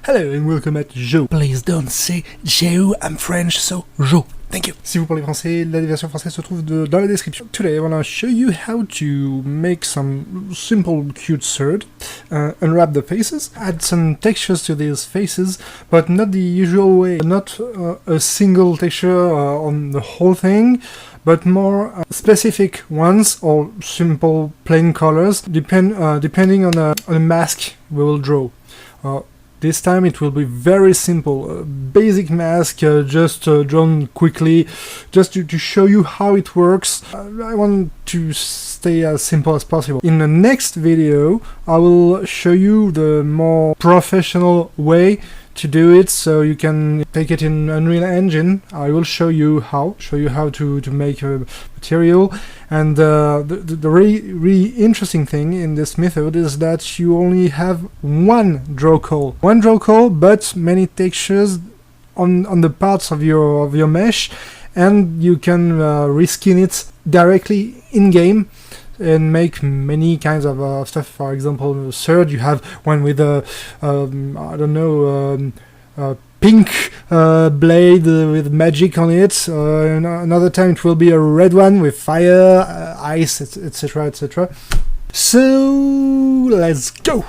Hello and welcome at Jo. Please don't say Joe, I'm French, so Jo. Thank you. Si vous parlez français, la version française se trouve dans la description. Today I want to show you how to make some simple cute sword, unwrap the faces, add some textures to these faces, but not the usual way, not a single texture on the whole thing, but more specific ones or simple plain colors, depending on a mask we will draw. This time it will be very simple, a basic mask, just drawn quickly, just to show you how it works. I want to stay as simple as possible. In the next video I will show you the more professional way to do it, so you can take it in Unreal Engine. I will show you how to make a material, and the really interesting thing in this method is that you only have one draw call, but many textures on the parts of your mesh, and you can reskin it directly in game and make many kinds of stuff. For example, third, you have one with a pink blade with magic on it. Another time it will be a red one with fire, ice, etc., etc. So let's go.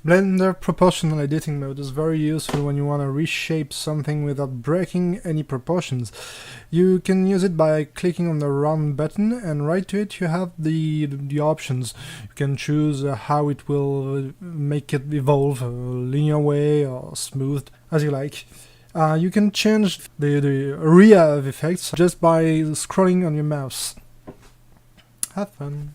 Blender Proportional Editing Mode is very useful when you want to reshape something without breaking any proportions. You can use it by clicking on the round button, and right to it you have the options. You can choose how it will make it evolve, linear way or smooth, as you like. You can change the area of effects just by scrolling on your mouse. Have fun!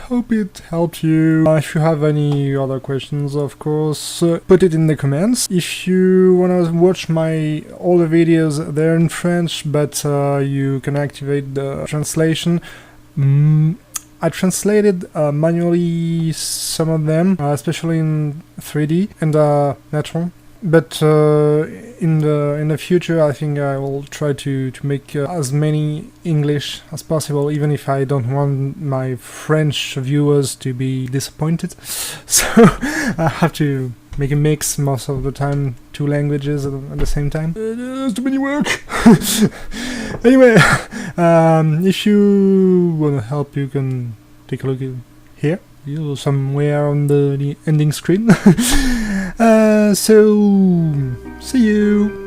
hope it helped you. If you have any other questions, of course, put it in the comments. If you wanna watch my older videos, they're in French, but you can activate the translation. I translated manually some of them, especially in 3D and Natron. But in the future, I think I will try to make as many English as possible, even if I don't want my French viewers to be disappointed. So I have to make a mix most of the time, two languages at the same time. There's too many work. Anyway, if you wanna help, you can take a look here, somewhere on the ending screen. So, see you!